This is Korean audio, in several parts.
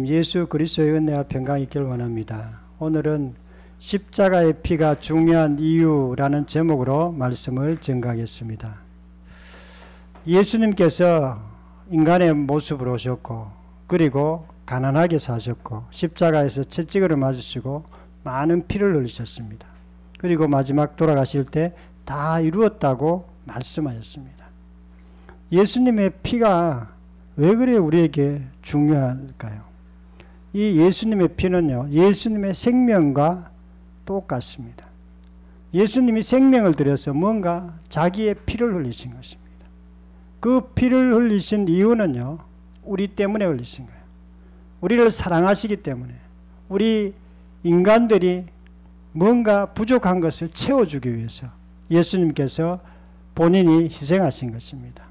예수 그리스도의 은혜와 평강이 있기를 원합니다. 오늘은 십자가의 피가 중요한 이유라는 제목으로 말씀을 전가하겠습니다. 예수님께서 인간의 모습으로 오셨고 그리고 가난하게 사셨고 십자가에서 채찍으로 맞으시고 많은 피를 흘리셨습니다. 그리고 마지막 돌아가실 때 다 이루었다고 말씀하셨습니다. 예수님의 피가 왜 그래 우리에게 중요할까요? 이 예수님의 피는요, 예수님의 생명과 똑같습니다. 예수님이 생명을 들여서 뭔가 자기의 피를 흘리신 것입니다. 그 피를 흘리신 이유는요, 우리 때문에 흘리신 거예요. 우리를 사랑하시기 때문에, 우리 인간들이 뭔가 부족한 것을 채워주기 위해서 예수님께서 본인이 희생하신 것입니다.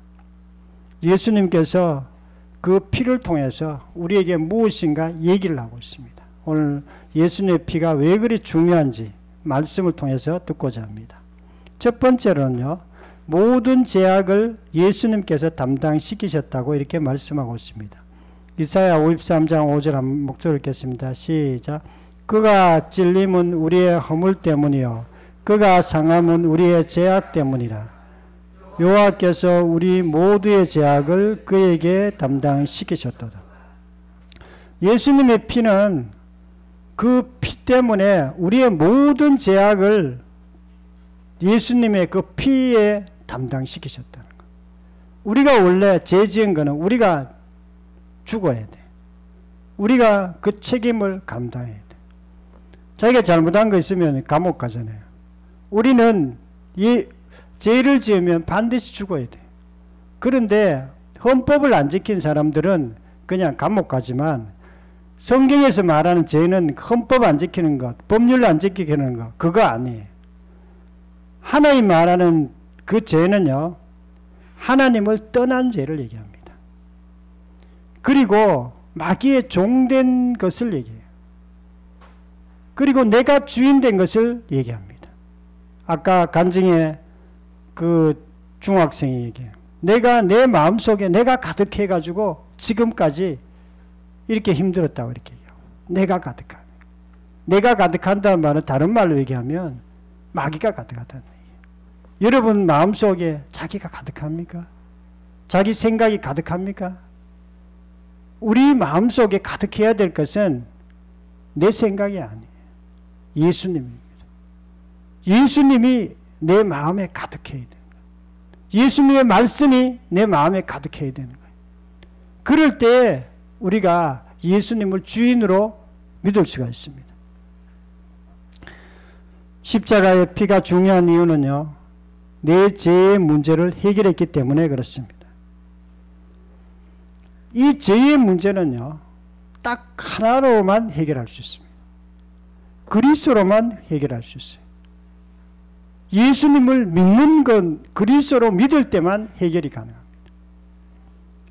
예수님께서 그 피를 통해서 우리에게 무엇인가 얘기를 하고 있습니다. 오늘 예수님의 피가 왜 그리 중요한지 말씀을 통해서 듣고자 합니다. 첫 번째로는요, 모든 죄악을 예수님께서 담당시키셨다고 이렇게 말씀하고 있습니다. 이사야 53장 5절 한 목소리를 읽겠습니다. 시작. 그가 찔림은 우리의 허물 때문이요 그가 상함은 우리의 죄악 때문이라. 여호와께서 우리 모두의 죄악을 그에게 담당시키셨도다. 예수님의 피는 그 피 때문에 우리의 모든 죄악을 예수님의 그 피에 담당시키셨다는 것. 우리가 원래 죄 지은 거는 우리가 죽어야 돼. 우리가 그 책임을 감당해야 돼. 자기가 잘못한 거 있으면 감옥 가잖아요. 우리는 죄를 지으면 반드시 죽어야 돼. 그런데 헌법을 안 지킨 사람들은 그냥 감옥 가지만 성경에서 말하는 죄는 헌법 안 지키는 것, 법률 안 지키는 것, 그거 아니에요. 하나님 말하는 그 죄는요, 하나님을 떠난 죄를 얘기합니다. 그리고 마귀의 종된 것을 얘기해요. 그리고 내가 주인 된 것을 얘기합니다. 아까 간증에 그 중학생이 얘기해요. 내가 내 마음속에 내가 가득해가지고 지금까지 이렇게 힘들었다고 이렇게 얘기하고 내가 가득한 내가 가득한다는 말은 다른 말로 얘기하면 마귀가 가득하다는 얘기예요. 여러분 마음속에 자기가 가득합니까? 자기 생각이 가득합니까? 우리 마음속에 가득해야 될 것은 내 생각이 아니에요. 예수님입니다. 예수님이 내 마음에 가득해야 되는 거예요. 예수님의 말씀이 내 마음에 가득해야 되는 거예요. 그럴 때 우리가 예수님을 주인으로 믿을 수가 있습니다. 십자가의 피가 중요한 이유는요, 내 죄의 문제를 해결했기 때문에 그렇습니다. 이 죄의 문제는요, 딱 하나로만 해결할 수 있습니다. 그리스도로만 해결할 수 있어요. 예수님을 믿는 건 그리스도로 믿을 때만 해결이 가능합니다.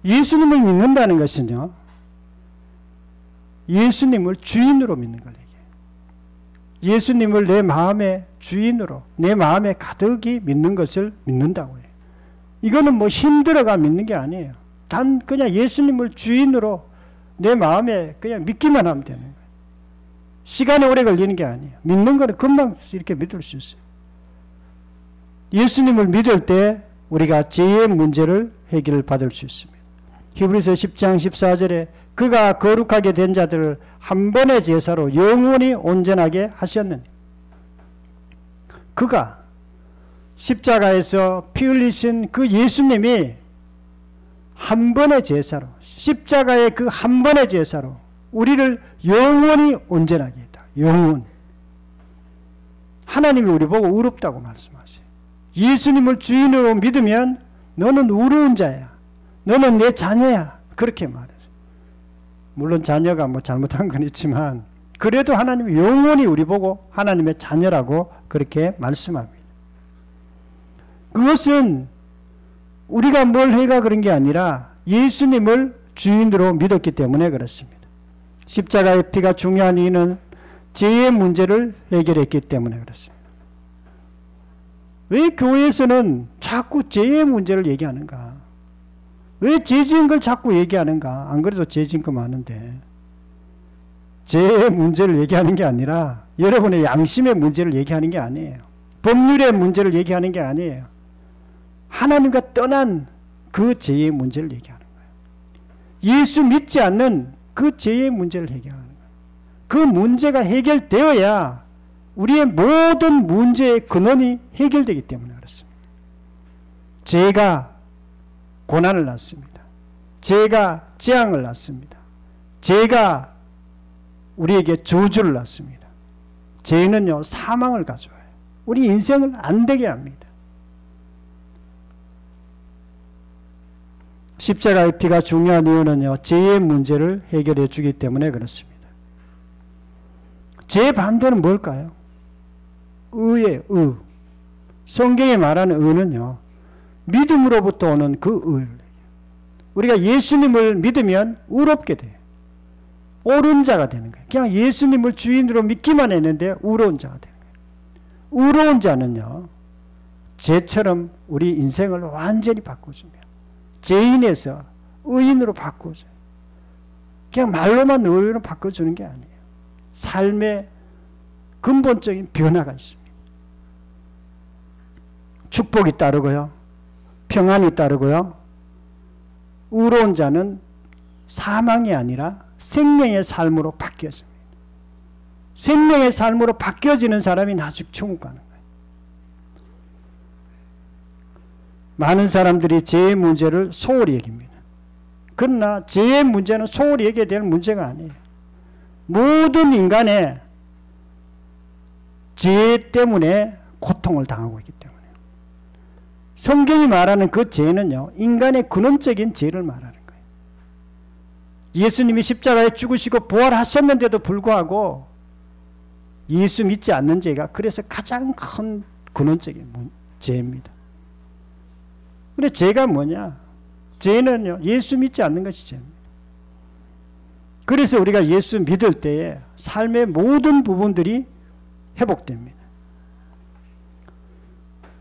예수님을 믿는다는 것은요, 예수님을 주인으로 믿는 걸 얘기해요. 예수님을 내 마음의 주인으로, 내 마음에 가득히 믿는 것을 믿는다고 해요. 이거는 뭐 힘들어가 믿는 게 아니에요. 단 그냥 예수님을 주인으로 내 마음에 그냥 믿기만 하면 되는 거예요. 시간이 오래 걸리는 게 아니에요. 믿는 거는 금방 이렇게 믿을 수 있어요. 예수님을 믿을 때 우리가 죄의 문제를 해결을 받을 수 있습니다. 히브리서 10장 14절에 그가 거룩하게 된 자들을 한 번의 제사로 영원히 온전하게 하셨느니 그가 십자가에서 피 흘리신 그 예수님이 한 번의 제사로 십자가의 그 한 번의 제사로 우리를 영원히 온전하게 했다. 영원. 하나님이 우리 보고 의롭다고 말씀하세요. 예수님을 주인으로 믿으면 너는 의로운 자야. 너는 내 자녀야. 그렇게 말해요. 물론 자녀가 뭐 잘못한 건 있지만 그래도 하나님이 영원히 우리 보고 하나님의 자녀라고 그렇게 말씀합니다. 그것은 우리가 뭘 해가 그런 게 아니라 예수님을 주인으로 믿었기 때문에 그렇습니다. 십자가의 피가 중요한 이유는 죄의 문제를 해결했기 때문에 그렇습니다. 왜 교회에서는 자꾸 죄의 문제를 얘기하는가? 왜 죄 지은 걸 자꾸 얘기하는가? 안 그래도 죄 지은 거 많은데. 죄의 문제를 얘기하는 게 아니라 여러분의 양심의 문제를 얘기하는 게 아니에요. 법률의 문제를 얘기하는 게 아니에요. 하나님과 떠난 그 죄의 문제를 얘기하는 거예요. 예수 믿지 않는 그 죄의 문제를 해결하는 거예요. 그 문제가 해결되어야 우리의 모든 문제의 근원이 해결되기 때문에 그렇습니다. 죄가 고난을 낳습니다. 죄가 재앙을 낳습니다. 죄가 우리에게 저주를 낳습니다. 죄는요, 사망을 가져와요. 우리 인생을 안 되게 합니다. 십자가의 피가 중요한 이유는요, 죄의 문제를 해결해 주기 때문에 그렇습니다. 죄 반대는 뭘까요? 의의 의. 성경에 말하는 의는요, 믿음으로부터 오는 그 의를. 우리가 예수님을 믿으면 의롭게 돼요. 옳은 자가 되는 거예요. 그냥 예수님을 주인으로 믿기만 했는데 의로운 자가 되는 거예요. 의로운 자는요, 죄처럼 우리 인생을 완전히 바꿔주며 죄인에서 의인으로 바꿔줘요. 그냥 말로만 의인으로 바꿔주는 게 아니에요. 삶의 근본적인 변화가 있습니다. 축복이 따르고요, 평안이 따르고요, 의로운 자는 사망이 아니라 생명의 삶으로 바뀌어집니다. 생명의 삶으로 바뀌어지는 사람이 나중에 천국 가는 거예요. 많은 사람들이 죄의 문제를 소홀히 여깁니다. 그러나 죄의 문제는 소홀히 여겨야 되는 문제가 아니에요. 모든 인간의 죄 때문에 고통을 당하고 있기 때문에. 성경이 말하는 그 죄는요, 인간의 근원적인 죄를 말하는 거예요. 예수님이 십자가에 죽으시고 부활하셨는데도 불구하고 예수 믿지 않는 죄가 그래서 가장 큰 근원적인 죄입니다. 근데 죄가 뭐냐? 죄는요, 예수 믿지 않는 것이 죄입니다. 그래서 우리가 예수 믿을 때에 삶의 모든 부분들이 회복됩니다.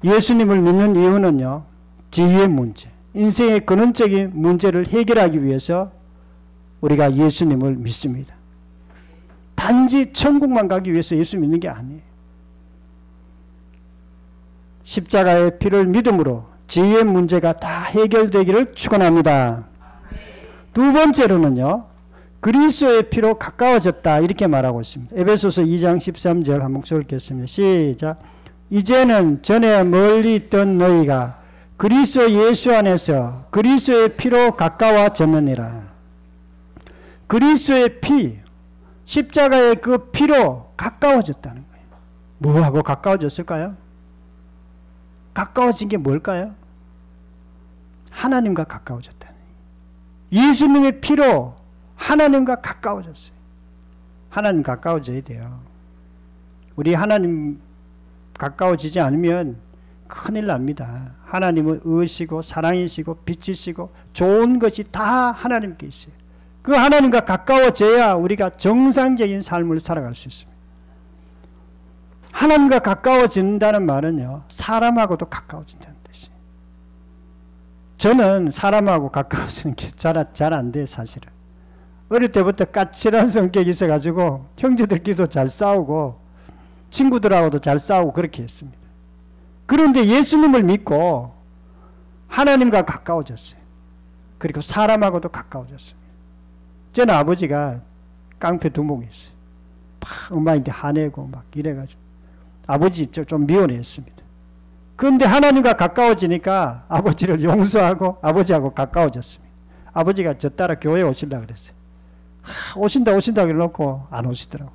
예수님을 믿는 이유는요, 죄의 문제, 인생의 근원적인 문제를 해결하기 위해서 우리가 예수님을 믿습니다. 단지 천국만 가기 위해서 예수 믿는 게 아니에요. 십자가의 피를 믿음으로 죄의 문제가 다 해결되기를 축원합니다. 두 번째로는요, 그리스도의 피로 가까워졌다 이렇게 말하고 있습니다. 에베소서 2장 13절 한 목소리 읽겠습니다. 시작. 이제는 전에 멀리 있던 너희가 그리스도 예수 안에서 그리스도의 피로 가까워졌느니라. 그리스도의 피, 십자가의 그 피로 가까워졌다는 거예요. 뭐하고 가까워졌을까요? 가까워진 게 뭘까요? 하나님과 가까워졌다는 거예요. 예수님의 피로 하나님과 가까워졌어요. 하나님 가까워져야 돼요. 우리 하나님 가까워지지 않으면 큰일 납니다. 하나님은 의시고 사랑이시고 빛이시고 좋은 것이 다 하나님께 있어요. 그 하나님과 가까워져야 우리가 정상적인 삶을 살아갈 수 있습니다. 하나님과 가까워진다는 말은요, 사람하고도 가까워진다는 뜻이에요. 저는 사람하고 가까워지는 게 잘 안 돼요, 사실은. 어릴 때부터 까칠한 성격이 있어가지고 형제들끼리도 잘 싸우고 친구들하고도 잘 싸우고 그렇게 했습니다. 그런데 예수님을 믿고 하나님과 가까워졌어요. 그리고 사람하고도 가까워졌습니다. 저는 아버지가 깡패 두목이었어요. 막 엄마한테 화내고 막 이래가지고 아버지 좀 미워했습니다. 그런데 하나님과 가까워지니까 아버지를 용서하고 아버지하고 가까워졌습니다. 아버지가 저 따라 교회에 오시려고 그랬어요. 오신다 그래놓고 안 오시더라고.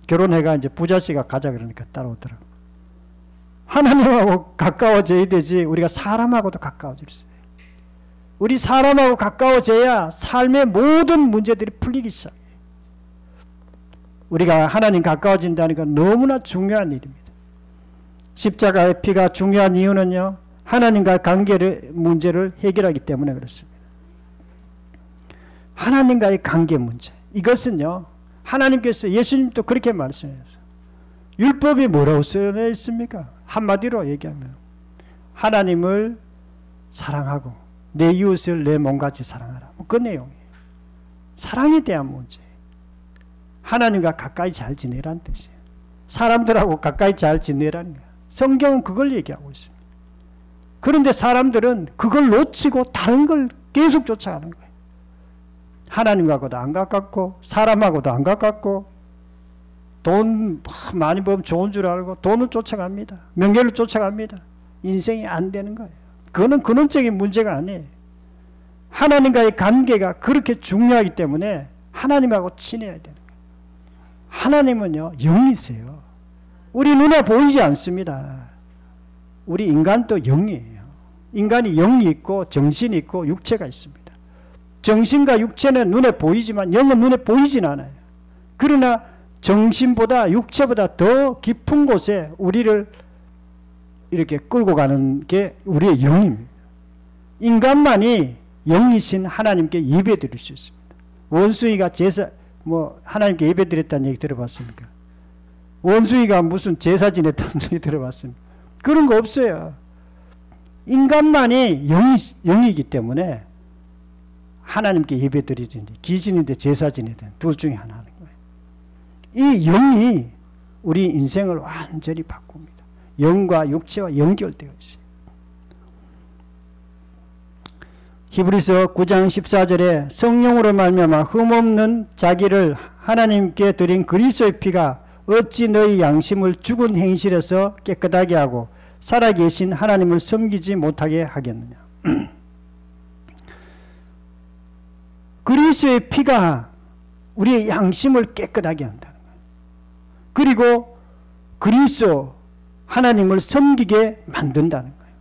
결혼해가 이제 부자씨가 가자 그러니까 따라오더라고. 하나님하고 가까워져야 되지 우리가 사람하고도 가까워질 수 있어요. 우리 사람하고 가까워져야 삶의 모든 문제들이 풀리기 시작해요. 우리가 하나님 가까워진다는 건 너무나 중요한 일입니다. 십자가의 피가 중요한 이유는요, 하나님과 관계의 문제를 해결하기 때문에 그렇습니다. 하나님과의 관계 문제, 이것은요, 하나님께서 예수님도 그렇게 말씀하셨어요. 율법이 뭐라고 쓰여 있습니까? 한마디로 얘기하면 하나님을 사랑하고 내 이웃을 내 몸같이 사랑하라. 그 내용이에요. 사랑에 대한 문제. 하나님과 가까이 잘 지내라는 뜻이에요. 사람들하고 가까이 잘 지내라는 거예요. 성경은 그걸 얘기하고 있습니다. 그런데 사람들은 그걸 놓치고 다른 걸 계속 쫓아가는 거예요. 하나님하고도 안 가깝고 사람하고도 안 가깝고 돈 많이 벌면 좋은 줄 알고 돈을 쫓아갑니다. 명예를 쫓아갑니다. 인생이 안 되는 거예요. 그거는 근원적인 문제가 아니에요. 하나님과의 관계가 그렇게 중요하기 때문에 하나님하고 친해야 되는 거예요. 하나님은요, 영이세요. 우리 눈에 보이지 않습니다. 우리 인간도 영이에요. 인간이 영이 있고 정신이 있고 육체가 있습니다. 정신과 육체는 눈에 보이지만 영은 눈에 보이진 않아요. 그러나 정신보다 육체보다 더 깊은 곳에 우리를 이렇게 끌고 가는 게 우리의 영입니다. 인간만이 영이신 하나님께 예배 드릴 수 있습니다. 원숭이가 제사, 하나님께 예배 드렸다는 얘기 들어봤습니까? 원숭이가 무슨 제사 지냈다는 얘기 들어봤습니까? 그런 거 없어요. 인간만이 영이기 때문에 하나님께 예배 드리든지 기신인데 제사 지내든 둘 중에 하나 하는 거예요. 이 영이 우리 인생을 완전히 바꿉니다. 영과 육체와 연결되어 있어요. 히브리서 9장 14절에 성령으로 말미암아 흠없는 자기를 하나님께 드린 그리스도의 피가 어찌 너희 양심을 죽은 행실에서 깨끗하게 하고 살아계신 하나님을 섬기지 못하게 하겠느냐. 그리스도의 피가 우리의 양심을 깨끗하게 한다는 거예요. 그리고 그리스도 하나님을 섬기게 만든다는 거예요.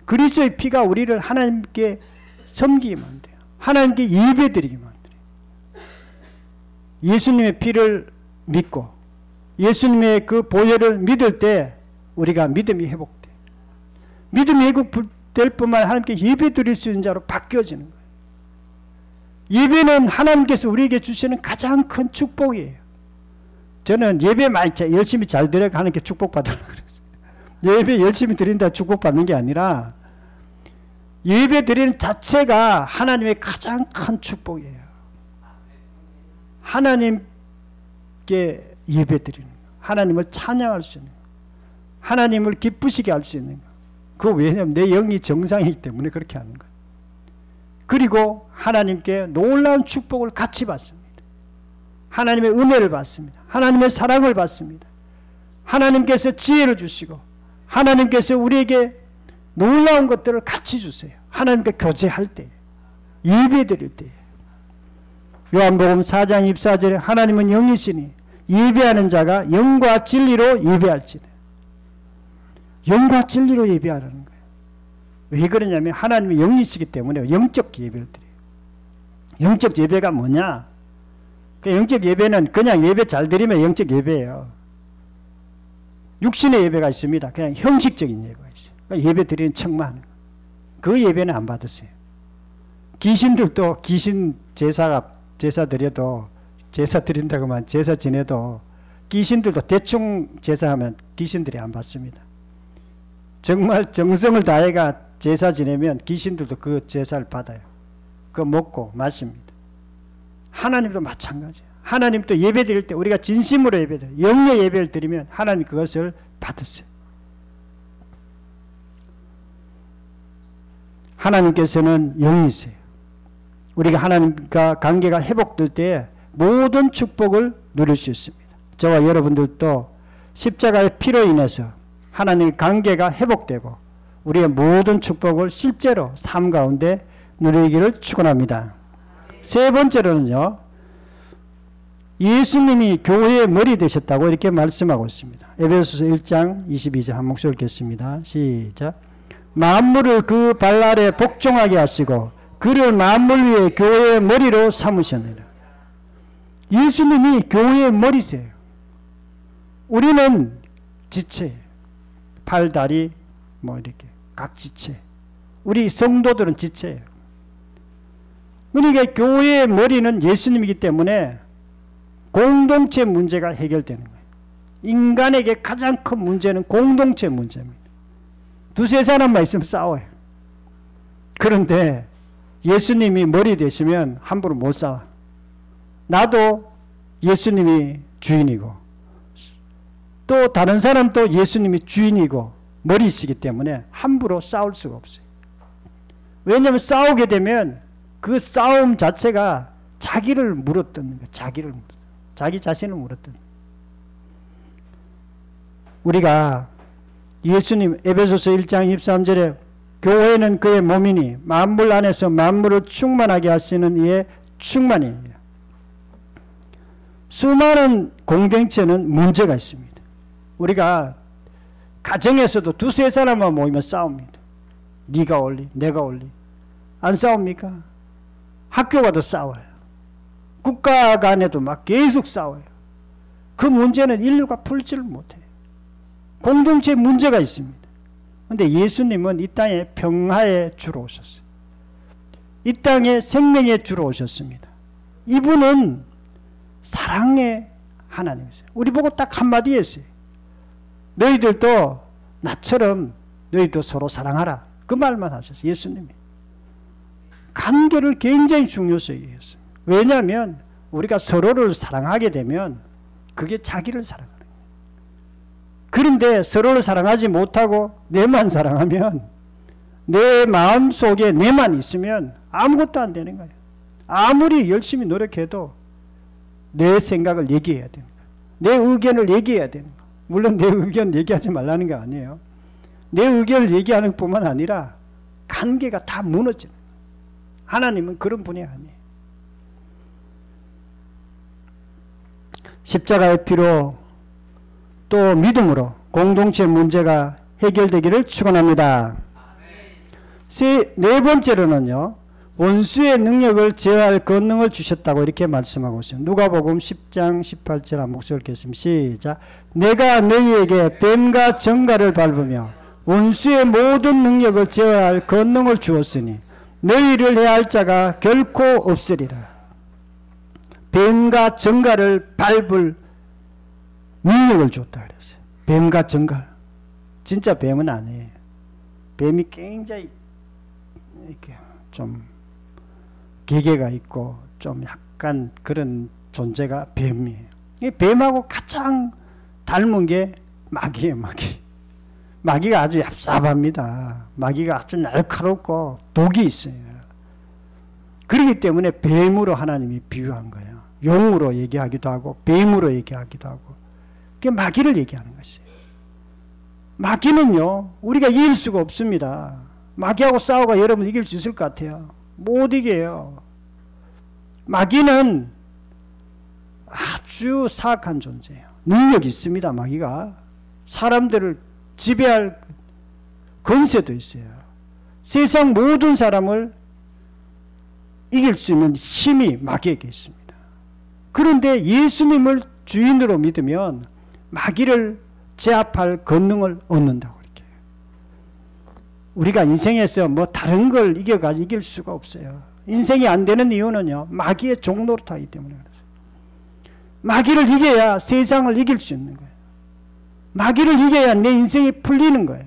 그리스도의 피가 우리를 하나님께 섬기게 만들어요. 하나님께 예배드리게 만들어요. 예수님의 피를 믿고 예수님의 그 보혈을 믿을 때 우리가 믿음이 회복돼요. 믿음이 회복될 뿐만 아니라 하나님께 예배드릴 수 있는 자로 바뀌어지는 거예요. 예배는 하나님께서 우리에게 주시는 가장 큰 축복이에요. 저는 예배 많이 열심히 잘 드려 하나님께 축복받으려고 그랬어요. 예배 열심히 드린다 축복받는 게 아니라 예배 드리는 자체가 하나님의 가장 큰 축복이에요. 하나님께 예배 드리는 거, 하나님을 찬양할 수 있는 거, 하나님을 기쁘시게 할 수 있는 거. 그거 왜냐하면 내 영이 정상이기 때문에 그렇게 하는 거예요. 그리고 하나님께 놀라운 축복을 같이 받습니다. 하나님의 은혜를 받습니다. 하나님의 사랑을 받습니다. 하나님께서 지혜를 주시고 하나님께서 우리에게 놀라운 것들을 같이 주세요. 하나님께 교제할 때, 예배 드릴 때. 요한복음 4장 24절에 하나님은 영이시니 예배하는 자가 영과 진리로 예배할지니. 영과 진리로 예배하라는 거예요. 왜 그러냐면 하나님이 영이시기 때문에 영적 예배를 드려요. 영적 예배가 뭐냐? 그 영적 예배는 그냥 예배 잘 드리면 영적 예배예요. 육신의 예배가 있습니다. 그냥 형식적인 예배가 있어요. 그러니까 예배 드리는 척만 하는 거예요. 그 예배는 안 받으세요. 귀신들도 귀신 제사 드려도 제사 드린다고만 제사 지내도 귀신들도 대충 제사하면 귀신들이 안 받습니다. 정말 정성을 다해가 제사 지내면 귀신들도 그 제사를 받아요. 그거 먹고 마십니다. 하나님도 마찬가지예요. 하나님도 예배 드릴 때 우리가 진심으로 예배드려요. 영의 예배를 드리면 하나님 그것을 받으세요. 하나님께서는 영이세요. 우리가 하나님과 관계가 회복될 때 모든 축복을 누릴 수 있습니다. 저와 여러분들도 십자가의 피로 인해서 하나님의 관계가 회복되고 우리의 모든 축복을 실제로 삶 가운데 누리기를 축원합니다. 세 번째로는요, 예수님이 교회의 머리 되셨다고 이렇게 말씀하고 있습니다. 에베소서 1장 22절 한 목소리 읽겠습니다. 시작. 만물을 그 발 아래 복종하게 하시고 그를 만물 위에 교회의 머리로 삼으셨느니라. 예수님이 교회의 머리세요. 우리는 지체예요. 팔, 다리, 이렇게 각 지체. 우리 성도들은 지체예요. 그러니까 교회의 머리는 예수님이기 때문에 공동체 문제가 해결되는 거예요. 인간에게 가장 큰 문제는 공동체 문제입니다. 두세 사람만 있으면 싸워요. 그런데 예수님이 머리 되시면 함부로 못 싸워. 나도 예수님이 주인이고 또 다른 사람도 예수님이 주인이고 머리시기 때문에 함부로 싸울 수가 없어요. 왜냐하면 싸우게 되면 그 싸움 자체가 자기를 물어뜯는 거예요. 자기 자신을 물어뜯는. 우리가 예수님 에베소서 1장 23절에 교회는 그의 몸이니 만물 안에서 만물을 충만하게 하시는 이의 충만이에요. 수많은 공동체는 문제가 있습니다. 우리가 가정에서도 두세 사람만 모이면 싸웁니다. 네가 올리, 내가 올리. 안 싸웁니까? 학교 가도 싸워요. 국가 간에도 막 계속 싸워요. 그 문제는 인류가 풀지를 못해요. 공동체에 문제가 있습니다. 그런데 예수님은 이 땅에 평화의 주로 오셨어요. 이 땅에 생명의 주로 오셨습니다. 이분은 사랑의 하나님이세요. 우리 보고 딱 한마디 했어요. 너희들도 나처럼 너희도 서로 사랑하라. 그 말만 하셨어요. 예수님이. 관계를 굉장히 중요시 여겼어요. 왜냐하면 우리가 서로를 사랑하게 되면 그게 자기를 사랑하는 거예요. 그런데 서로를 사랑하지 못하고 내만 사랑하면 내 마음속에 내만 있으면 아무것도 안 되는 거예요. 아무리 열심히 노력해도 내 생각을 얘기해야 되는 거예요. 내 의견을 얘기해야 되는 거예요. 물론 내 의견 얘기하지 말라는 거 아니에요. 내 의견을 얘기하는 뿐만 아니라 관계가 다 무너지는 거예요. 하나님은 그런 분이 아니에요. 십자가의 피로 또 믿음으로 공동체 문제가 해결되기를 축원합니다. 네 번째로는요. 원수의 능력을 제어할 권능을 주셨다고 이렇게 말씀하고 있어요. 누가복음 10장 18절 한 목소리 읽겠습니다. 시작. 내가 너희에게 뱀과 정갈을 밟으며 원수의 모든 능력을 제어할 권능을 주었으니 너희를 해할 자가 결코 없으리라. 뱀과 정갈을 밟을 능력을 줬다 그랬어요. 뱀과 정갈. 진짜 뱀은 아니에요. 뱀이 굉장히 이렇게 좀 기계가 있고 좀 약간 그런 존재가 뱀이에요. 이 뱀하고 가장 닮은 게 마귀예요. 마귀가 아주 얍삽합니다. 마귀가 아주 날카롭고 독이 있어요. 그렇기 때문에 뱀으로 하나님이 비유한 거예요. 용으로 얘기하기도 하고 뱀으로 얘기하기도 하고 그게 마귀를 얘기하는 것이에요. 마귀는요 우리가 이길 수가 없습니다. 마귀하고 싸워가 여러분 이길 수 있을 것 같아요? 못 이겨요. 마귀는 아주 사악한 존재예요. 능력이 있습니다. 마귀가 사람들을 지배할 권세도 있어요. 세상 모든 사람을 이길 수 있는 힘이 마귀에게 있습니다. 그런데 예수님을 주인으로 믿으면 마귀를 제압할 권능을 얻는다고 이렇게. 우리가 인생에서 뭐 다른 걸 이겨가지고 이길 수가 없어요. 인생이 안 되는 이유는요. 마귀의 종노릇하기 때문에 그렇습니다. 마귀를 이겨야 세상을 이길 수 있는 거예요. 마귀를 이겨야 내 인생이 풀리는 거예요.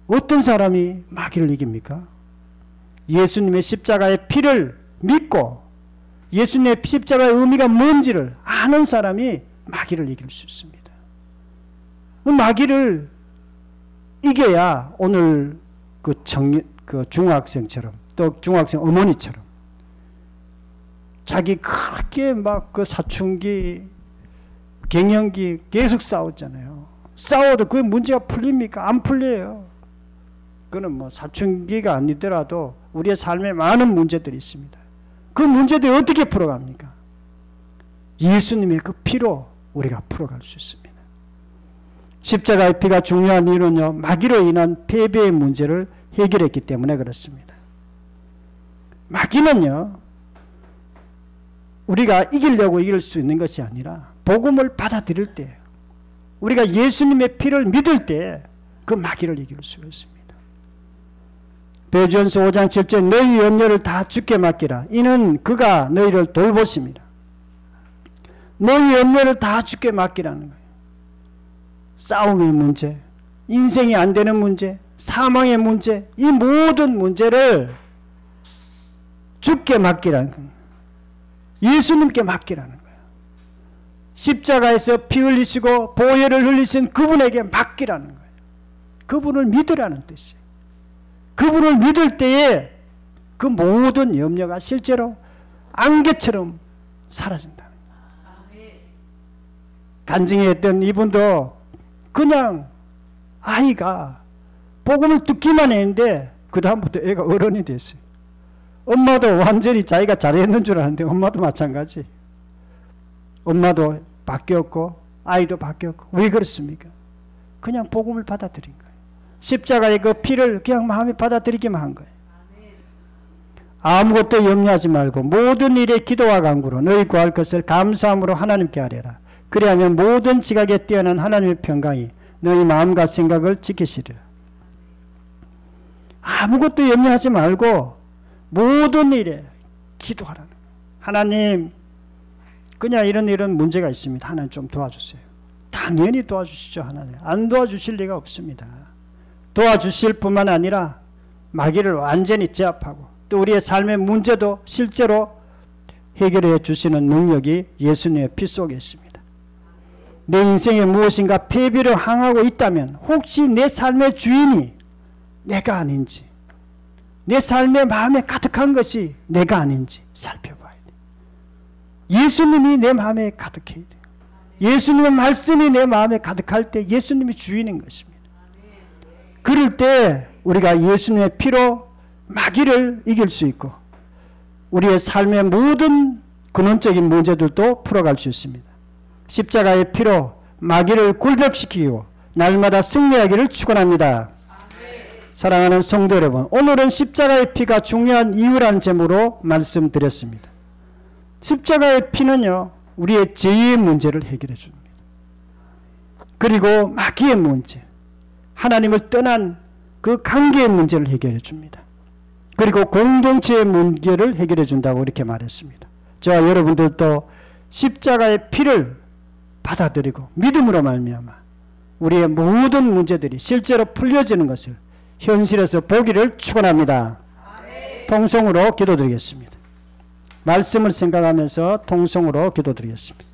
어떤 사람이 마귀를 이깁니까? 예수님의 십자가의 피를 믿고 예수님의 십자가의 의미가 뭔지를 아는 사람이 마귀를 이길 수 있습니다. 마귀를 이겨야 오늘 그 중학생처럼 또 중학생 어머니처럼 자기 그렇게 막 그 사춘기 갱년기 계속 싸웠잖아요. 싸워도 그 문제가 풀립니까? 안 풀려요. 그거는 뭐 사춘기가 아니더라도 우리의 삶에 많은 문제들이 있습니다. 그 문제들이 어떻게 풀어갑니까? 예수님의 그 피로 우리가 풀어갈 수 있습니다. 십자가의 피가 중요한 이유는요. 마귀로 인한 패배의 문제를 해결했기 때문에 그렇습니다. 마귀는요. 우리가 이기려고 이길 수 있는 것이 아니라 복음을 받아들일 때 우리가 예수님의 피를 믿을 때 그 마귀를 이길 수가 있습니다. 베드로전서 5장 7절 너희 염려를 다 주께 맡기라. 이는 그가 너희를 돌보십니다. 너희 염려를 다 주께 맡기라는 거예요. 싸움의 문제, 인생이 안 되는 문제, 사망의 문제, 이 모든 문제를 주께 맡기라는 겁니다. 예수님께 맡기라는 거예요. 십자가에서 피 흘리시고 보혈을 흘리신 그분에게 맡기라는 거예요. 그분을 믿으라는 뜻이에요. 그분을 믿을 때에 그 모든 염려가 실제로 안개처럼 사라진다는 거예요. 간증했던 이분도 그냥 아이가 복음을 듣기만 했는데 그 다음부터 애가 어른이 됐어요. 엄마도 완전히 자기가 잘했는 줄 아는데 엄마도 마찬가지. 엄마도 바뀌었고 아이도 바뀌었고. 왜 그렇습니까? 그냥 복음을 받아들인 거예요. 십자가의 그 피를 그냥 마음에 받아들이기만 한 거예요. 아무것도 염려하지 말고 모든 일에 기도와 간구로 너희 구할 것을 감사함으로 하나님께 아뢰라. 그리하면 모든 지각에 뛰어난 하나님의 평강이 너희 마음과 생각을 지키시리라. 아무것도 염려하지 말고 모든 일에 기도하라는 거예요. 하나님, 그냥 이런 문제가 있습니다. 하나님 좀 도와주세요. 당연히 도와주시죠. 하나님. 안 도와주실 리가 없습니다. 도와주실 뿐만 아니라 마귀를 완전히 제압하고 또 우리의 삶의 문제도 실제로 해결해 주시는 능력이 예수님의 피 속에 있습니다. 내 인생에 무엇인가 폐비를 항하고 있다면 혹시 내 삶의 주인이 내가 아닌지, 내 삶의 마음에 가득한 것이 내가 아닌지 살펴봐야 돼. 예수님이 내 마음에 가득해야 돼요. 예수님의 말씀이 내 마음에 가득할 때 예수님이 주인인 것입니다. 그럴 때 우리가 예수님의 피로 마귀를 이길 수 있고 우리의 삶의 모든 근원적인 문제들도 풀어갈 수 있습니다. 십자가의 피로 마귀를 굴복시키고 날마다 승리하기를 축원합니다. 사랑하는 성도 여러분, 오늘은 십자가의 피가 중요한 이유라는 제목으로 말씀드렸습니다. 십자가의 피는요, 우리의 죄의 문제를 해결해 줍니다. 그리고 마귀의 문제, 하나님을 떠난 그 관계의 문제를 해결해 줍니다. 그리고 공동체의 문제를 해결해 준다고 이렇게 말했습니다. 저와 여러분들도 십자가의 피를 받아들이고 믿음으로 말미암아 우리의 모든 문제들이 실제로 풀려지는 것을 현실에서 보기를 축원합니다. 통성으로 기도드리겠습니다. 말씀을 생각하면서 통성으로 기도드리겠습니다.